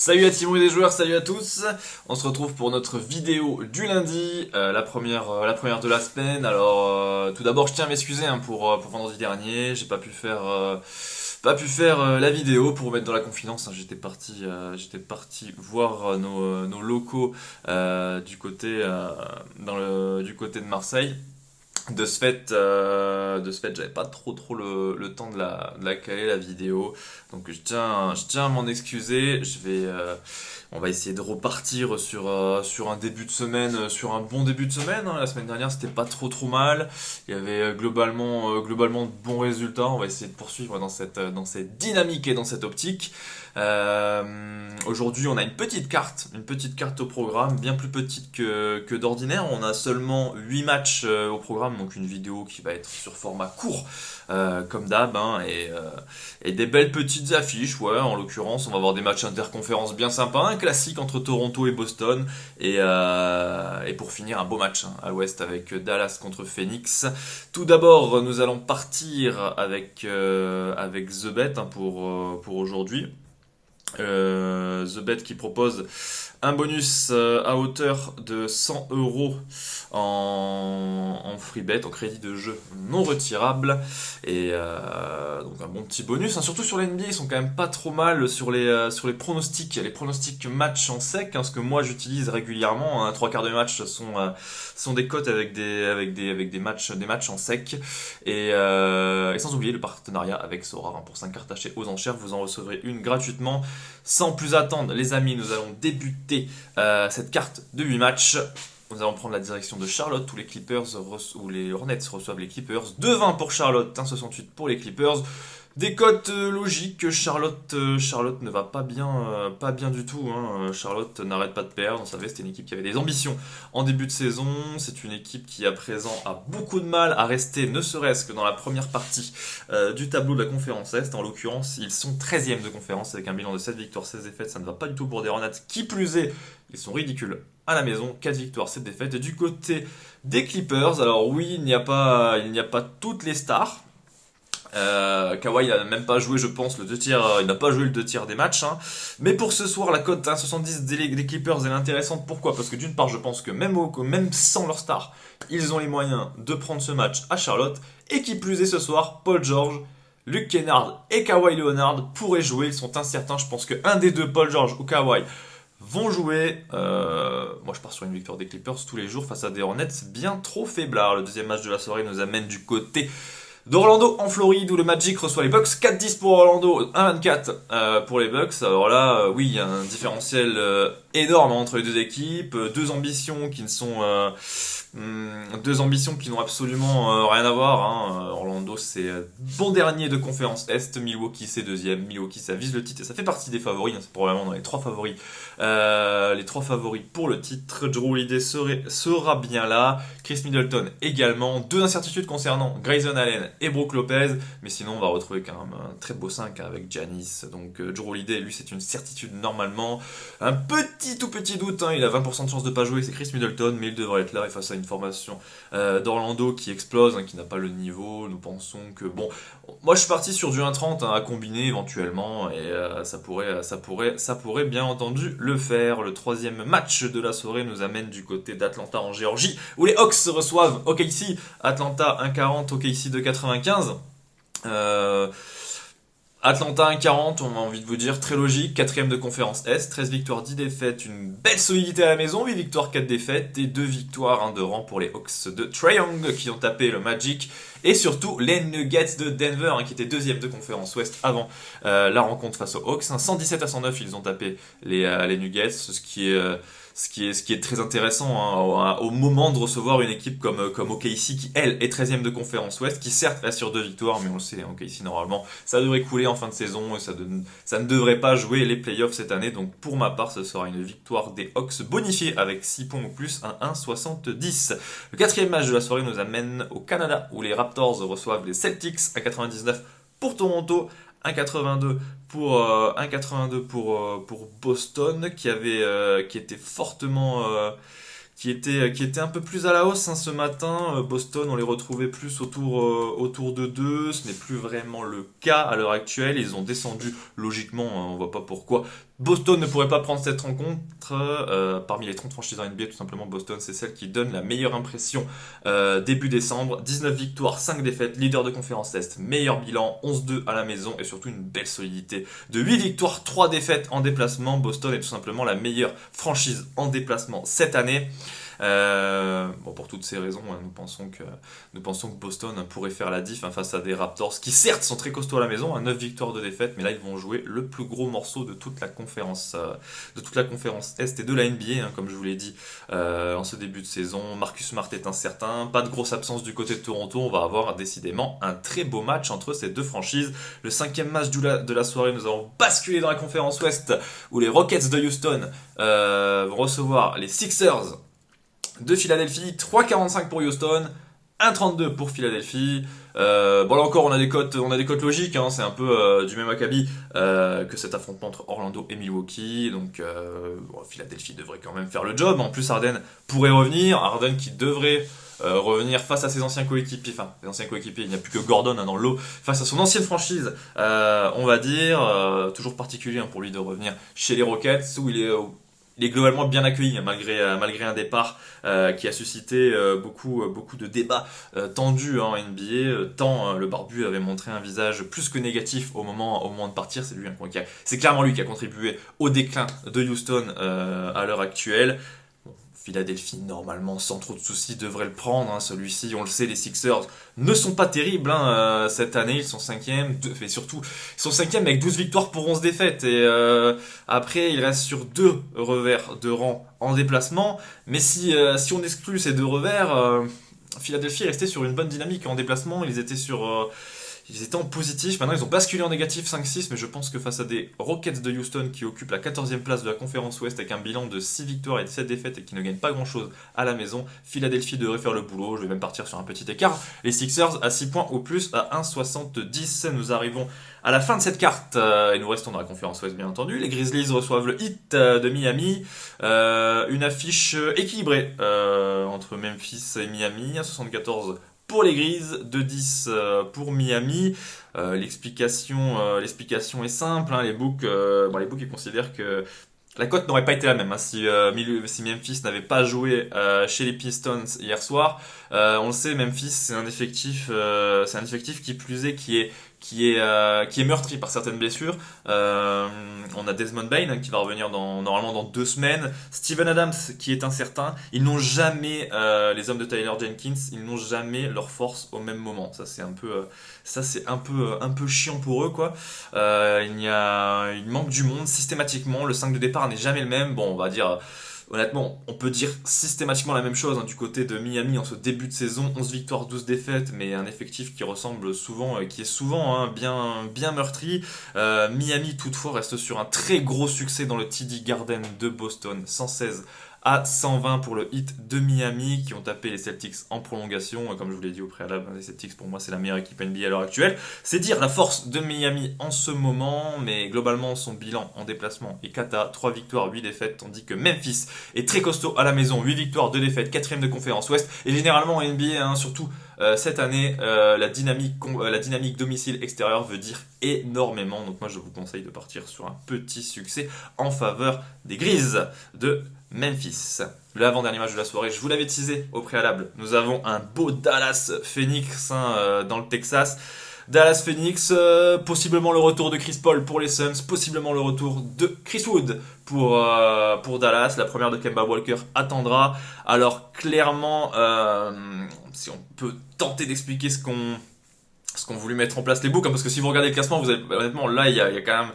Salut à Timon et les joueurs, salut à tous. On se retrouve pour notre vidéo du lundi, la première de la semaine. Alors, tout d'abord, je tiens à m'excuser pour vendredi dernier. J'ai pas pu faire la vidéo pour vous mettre dans la confidence, hein. J'étais parti voir nos locaux du côté de Marseille. De ce fait, j'avais pas trop le temps de la caler la vidéo, donc je tiens à m'en excuser. On va essayer de repartir sur un début de semaine, sur un bon début de semaine, hein. La semaine dernière, c'était pas trop mal. Il y avait globalement de bons résultats. On va essayer de poursuivre dans cette dynamique et dans cette optique. Aujourd'hui, on a une petite carte au programme, bien plus petite que d'ordinaire. On a seulement 8 matchs au programme, donc une vidéo qui va être sur format court, comme d'hab, hein, et des belles petites affiches. Ouais, en l'occurrence, on va avoir des matchs interconférences bien sympas, un classique entre Toronto et Boston, et pour finir, un beau match, hein, à l'ouest avec Dallas contre Phoenix. Tout d'abord, nous allons partir avec The Bet, hein, pour aujourd'hui. The Bet qui propose un bonus à hauteur de 100 euros en free bet, en crédit de jeu non retirable. Et donc un bon petit bonus, hein. Surtout sur l'NBA, ils sont quand même pas trop mal sur les pronostics match en sec, hein, ce que moi j'utilise régulièrement, hein. Trois quarts de match sont des cotes avec des matchs en sec. Et sans oublier le partenariat avec Sora, hein, pour 5 cartes achetées aux enchères, vous en recevrez une gratuitement. Sans plus attendre, les amis, nous allons débuter cette carte de 8 matchs. Nous allons prendre la direction de Charlotte, où les Hornets reçoivent les Clippers. 2,20 pour Charlotte, 1,68 pour les Clippers. Des cotes logiques. Charlotte ne va pas bien du tout, hein. Charlotte n'arrête pas de perdre. On savait, c'était une équipe qui avait des ambitions en début de saison. C'est une équipe qui à présent a beaucoup de mal à rester, ne serait-ce que dans la première partie du tableau de la conférence Est. En l'occurrence, ils sont 13e de conférence avec un bilan de 7 victoires, 16 défaites. Ça ne va pas du tout pour des Hornets. Qui plus est, ils sont ridicules à la maison, 4 victoires, 7 défaites. Et du côté des Clippers, alors oui, il n'y a pas toutes les stars. Kawhi n'a même pas joué, je pense, le 2 tiers. Il n'a pas joué le 2 tiers des matchs, hein. Mais pour ce soir, la cote 1,70 des Clippers, elle est intéressante. Pourquoi? Parce que d'une part, je pense que même sans leur star, ils ont les moyens de prendre ce match à Charlotte. Et qui plus est, ce soir, Paul George, Luke Kennard et Kawhi Leonard pourraient jouer. Ils sont incertains. Je pense qu'un des deux, Paul George ou Kawhi, vont jouer. Moi, je pars sur une victoire des Clippers tous les jours face à des Hornets bien trop faiblards. Le deuxième match de la soirée nous amène du côté d'Orlando en Floride, où le Magic reçoit les Bucks. 4-10 pour Orlando, 1-24 pour les Bucks. Alors là, oui, il y a un différentiel énorme entre les deux équipes. Deux ambitions qui n'ont absolument rien à voir, hein. Orlando, c'est bon dernier de conférence Est. Milwaukee, c'est deuxième. Milwaukee, ça vise le titre et ça fait partie des favoris, hein. C'est probablement dans les trois favoris pour le titre. Jrue Holiday sera bien là. Chris Middleton également. Deux incertitudes concernant Grayson Allen et Brook Lopez. Mais sinon, on va retrouver quand même un très beau 5, hein, avec Giannis. Donc, Jrue Holiday, lui, c'est une certitude normalement. Un tout petit doute, hein. Il a 20% de chance de pas jouer. C'est Chris Middleton, mais il devrait être là. Et face à une formation d'Orlando qui explose, hein, qui n'a pas le niveau, nous pensons que bon. Moi, je suis parti sur du 1,30, hein, à combiner éventuellement. Et ça pourrait bien entendu le faire. Le troisième match de la soirée nous amène du côté d'Atlanta en Géorgie, où les Hawks reçoivent OKC. Atlanta 1,40, OKC 2,95. Atlanta 1,40, on a envie de vous dire, très logique. Quatrième de conférence Est, 13 victoires, 10 défaites, une belle solidité à la maison. 8 victoires, 4 défaites et 2 victoires, 1 de rang pour les Hawks de Trae Young qui ont tapé le Magic. Et surtout les Nuggets de Denver, hein, qui étaient deuxième de conférence Ouest avant la rencontre face aux Hawks, hein. 117-109, ils ont tapé les Nuggets, ce qui est très intéressant, hein, au moment de recevoir une équipe comme OKC qui, elle, est 13e de conférence Ouest, qui certes reste sur 2 victoires, mais on le sait, OKC normalement, ça devrait couler en fin de saison, et ça ne devrait pas jouer les playoffs cette année. Donc pour ma part, ce sera une victoire des Hawks bonifiée avec 6 points ou plus, un 1,70. Le quatrième match de la soirée nous amène au Canada, où les Raptors reçoivent les Celtics, à 99 pour Toronto, 1,82 pour Boston, qui était fortement qui était un peu plus à la hausse, hein, ce matin. Boston, on les retrouvait plus autour de 2. Ce n'est plus vraiment le cas à l'heure actuelle. Ils ont descendu logiquement, hein, on voit pas pourquoi, Boston ne pourrait pas prendre cette rencontre. Parmi les 30 franchises en NBA, tout simplement, Boston, c'est celle qui donne la meilleure impression début décembre. 19 victoires, 5 défaites, leader de conférence Est, meilleur bilan, 11-2 à la maison et surtout une belle solidité de 8 victoires, 3 défaites en déplacement. Boston est tout simplement la meilleure franchise en déplacement cette année. Bon, pour toutes ces raisons, nous pensons que Boston pourrait faire la diff face à des Raptors qui certes sont très costauds à la maison, 9 victoires de défaite, mais là ils vont jouer le plus gros morceau de toute la conférence Est et de la NBA, comme je vous l'ai dit en ce début de saison. Marcus Smart est incertain, pas de grosse absence du côté de Toronto, on va avoir décidément un très beau match entre ces deux franchises. Le 5e match de la soirée, nous allons basculer dans la conférence Ouest où les Rockets de Houston vont recevoir les Sixers de Philadelphie. 3,45 pour Houston, 1,32 pour Philadelphie. Bon là encore on a des cotes logiques, c'est un peu du même acabit que cet affrontement entre Orlando et Milwaukee. Donc Philadelphie devrait quand même faire le job. En plus Harden pourrait revenir, Harden qui devrait revenir face à ses anciens coéquipiers, il n'y a plus que Gordon dans le lot, face à son ancienne franchise, on va dire, toujours particulier pour lui de revenir chez les Rockets où il est globalement bien accueilli malgré un départ qui a suscité beaucoup de débats tendus en NBA. Tant le barbu avait montré un visage plus que négatif au moment de partir. C'est clairement lui qui a contribué au déclin de Houston à l'heure actuelle. Philadelphie, normalement, sans trop de soucis, devrait le prendre. Celui-ci, on le sait, les Sixers ne sont pas terribles cette année. Ils sont 5e, mais surtout, ils sont 5e avec 12 victoires pour 11 défaites. Et après, ils restent sur 2 revers de rang en déplacement. Mais si on exclut ces 2 revers, Philadelphie est resté sur une bonne dynamique en déplacement. Ils étaient en positif, maintenant ils ont basculé en négatif 5-6, mais je pense que face à des Rockets de Houston qui occupent la 14e place de la conférence Ouest avec un bilan de 6 victoires et de 7 défaites et qui ne gagnent pas grand chose à la maison, Philadelphie devrait faire le boulot. Je vais même partir sur un petit écart. Les Sixers à 6 points au plus à 1,70. Nous arrivons à la fin de cette carte et nous restons dans la conférence Ouest bien entendu. Les Grizzlies reçoivent le Heat de Miami. Une affiche équilibrée entre Memphis et Miami, 1,74 pour les Grizzlies, 2,10 pour Miami. L'explication est simple. Les books ils considèrent que la cote n'aurait pas été la même si Memphis n'avait pas joué chez les Pistons hier soir. On le sait, Memphis c'est un effectif qui plus est qui est meurtri par certaines blessures. On a Desmond Bane qui va revenir normalement dans 2 semaines. Steven Adams qui est incertain. Ils n'ont jamais, les hommes de Tyler Jenkins, ils n'ont jamais leur force au même moment. Ça c'est un peu chiant pour eux quoi. Il manque du monde systématiquement. Le 5 de départ n'est jamais le même. Bon, on va dire. Honnêtement, on peut dire systématiquement la même chose du côté de Miami en ce début de saison. 11 victoires, 12 défaites, mais un effectif qui ressemble souvent, qui est souvent bien meurtri. Miami, toutefois, reste sur un très gros succès dans le TD Garden de Boston. 116 à 120 pour le Heat de Miami qui ont tapé les Celtics en prolongation. Comme je vous l'ai dit au préalable, les Celtics pour moi c'est la meilleure équipe NBA à l'heure actuelle. C'est dire la force de Miami en ce moment, mais globalement son bilan en déplacement est cata, 3 victoires, 8 défaites, tandis que Memphis est très costaud à la maison, 8 victoires, 2 défaites, 4ème de conférence Ouest. Et généralement en NBA, surtout cette année, la dynamique domicile-extérieur veut dire énormément. Donc moi je vous conseille de partir sur un petit succès en faveur des Grizzlies de Memphis. L'avant-dernier match de la soirée, je vous l'avais teasé au préalable. Nous avons un beau Dallas Phoenix dans le Texas. Dallas Phoenix, possiblement le retour de Chris Paul pour les Suns, possiblement le retour de Chris Wood pour Dallas. La première de Kemba Walker attendra. Alors clairement, si on peut tenter d'expliquer ce qu'ont voulu mettre en place les books, parce que si vous regardez le classement, vous avez, honnêtement là il y a quand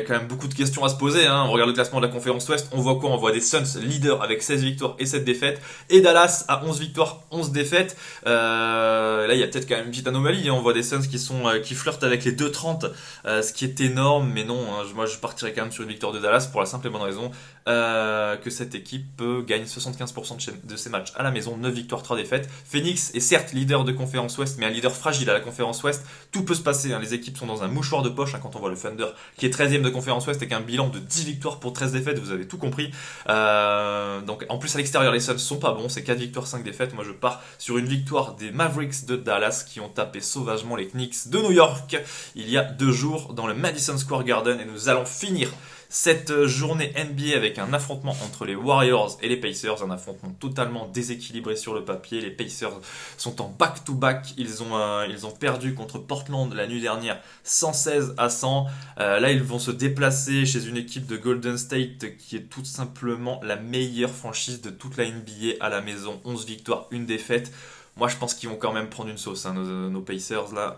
même beaucoup de questions à se poser. On regarde le classement de la conférence Ouest, on voit quoi? On voit des Suns leaders avec 16 victoires et 7 défaites, et Dallas à 11 victoires, 11 défaites. Là il y a peut-être quand même une petite anomalie, on voit des Suns qui flirtent avec les 2,30, ce qui est énorme, mais non, moi je partirais quand même sur une victoire de Dallas pour la simple et bonne raison que cette équipe gagne 75% de ses matchs à la maison, 9 victoires, 3 défaites. Phoenix est certes leader de conférence Ouest, mais un leader fragile à la conférence Ouest. Tout peut se passer, les équipes sont dans un mouchoir de poche, quand on voit le Thunder qui est 13e de conférence Ouest avec un bilan de 10 victoires pour 13 défaites, vous avez tout compris. Donc en plus à l'extérieur les Suns sont pas bons, c'est 4 victoires 5 défaites. Moi je pars sur une victoire des Mavericks de Dallas qui ont tapé sauvagement les Knicks de New York il y a 2 jours dans le Madison Square Garden, et nous allons finir cette journée NBA avec un affrontement entre les Warriors et les Pacers, un affrontement totalement déséquilibré sur le papier. Les Pacers sont en back-to-back, ils ont perdu contre Portland la nuit dernière 116-100. Là ils vont se déplacer chez une équipe de Golden State qui est tout simplement la meilleure franchise de toute la NBA à la maison, 11 victoires, 1 défaite. Moi, je pense qu'ils vont quand même prendre une sauce, hein, nos Pacers là.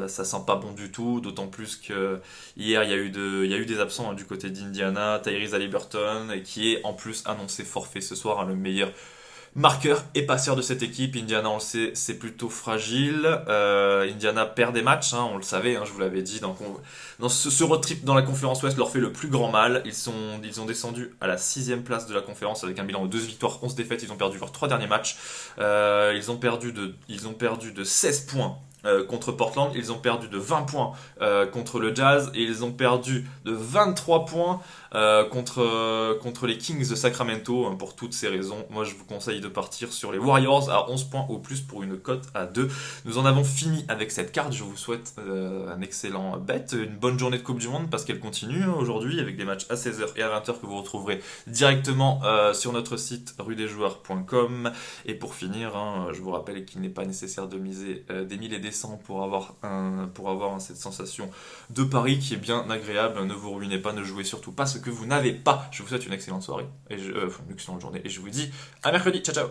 Ça sent pas bon du tout, d'autant plus que hier il y a eu des absents, hein, du côté d'Indiana, Tyrese Haliburton, qui est en plus annoncé forfait ce soir, hein, le meilleur marqueur et passeur de cette équipe. Indiana, on le sait, c'est plutôt fragile. Indiana perd des matchs, hein, on le savait, hein, je vous l'avais dit. Dans ce road trip dans la conférence Ouest leur fait le plus grand mal. Ils ont descendu à la 6ème place de la conférence avec un bilan de 12 victoires, 11 défaites. Ils ont perdu leurs 3 derniers matchs. Ils ont perdu de 16 points. Contre Portland, ils ont perdu de 20 points contre le Jazz, et ils ont perdu de 23 points contre les Kings de Sacramento. Pour toutes ces raisons, moi je vous conseille de partir sur les Warriors à 11 points au plus pour une cote à 2. Nous en avons fini avec cette carte. Je vous souhaite un excellent bet, une bonne journée de Coupe du Monde parce qu'elle continue aujourd'hui avec des matchs à 16h et à 20h que vous retrouverez directement sur notre site rudesjoueurs.com. Et pour finir, hein, je vous rappelle qu'il n'est pas nécessaire de miser des 1000 et des 100 pour avoir cette sensation de pari qui est bien agréable. Ne vous ruinez pas, ne jouez surtout pas ce que vous n'avez pas. Je vous souhaite une excellente soirée, une excellente journée, et je vous dis à mercredi. Ciao ciao.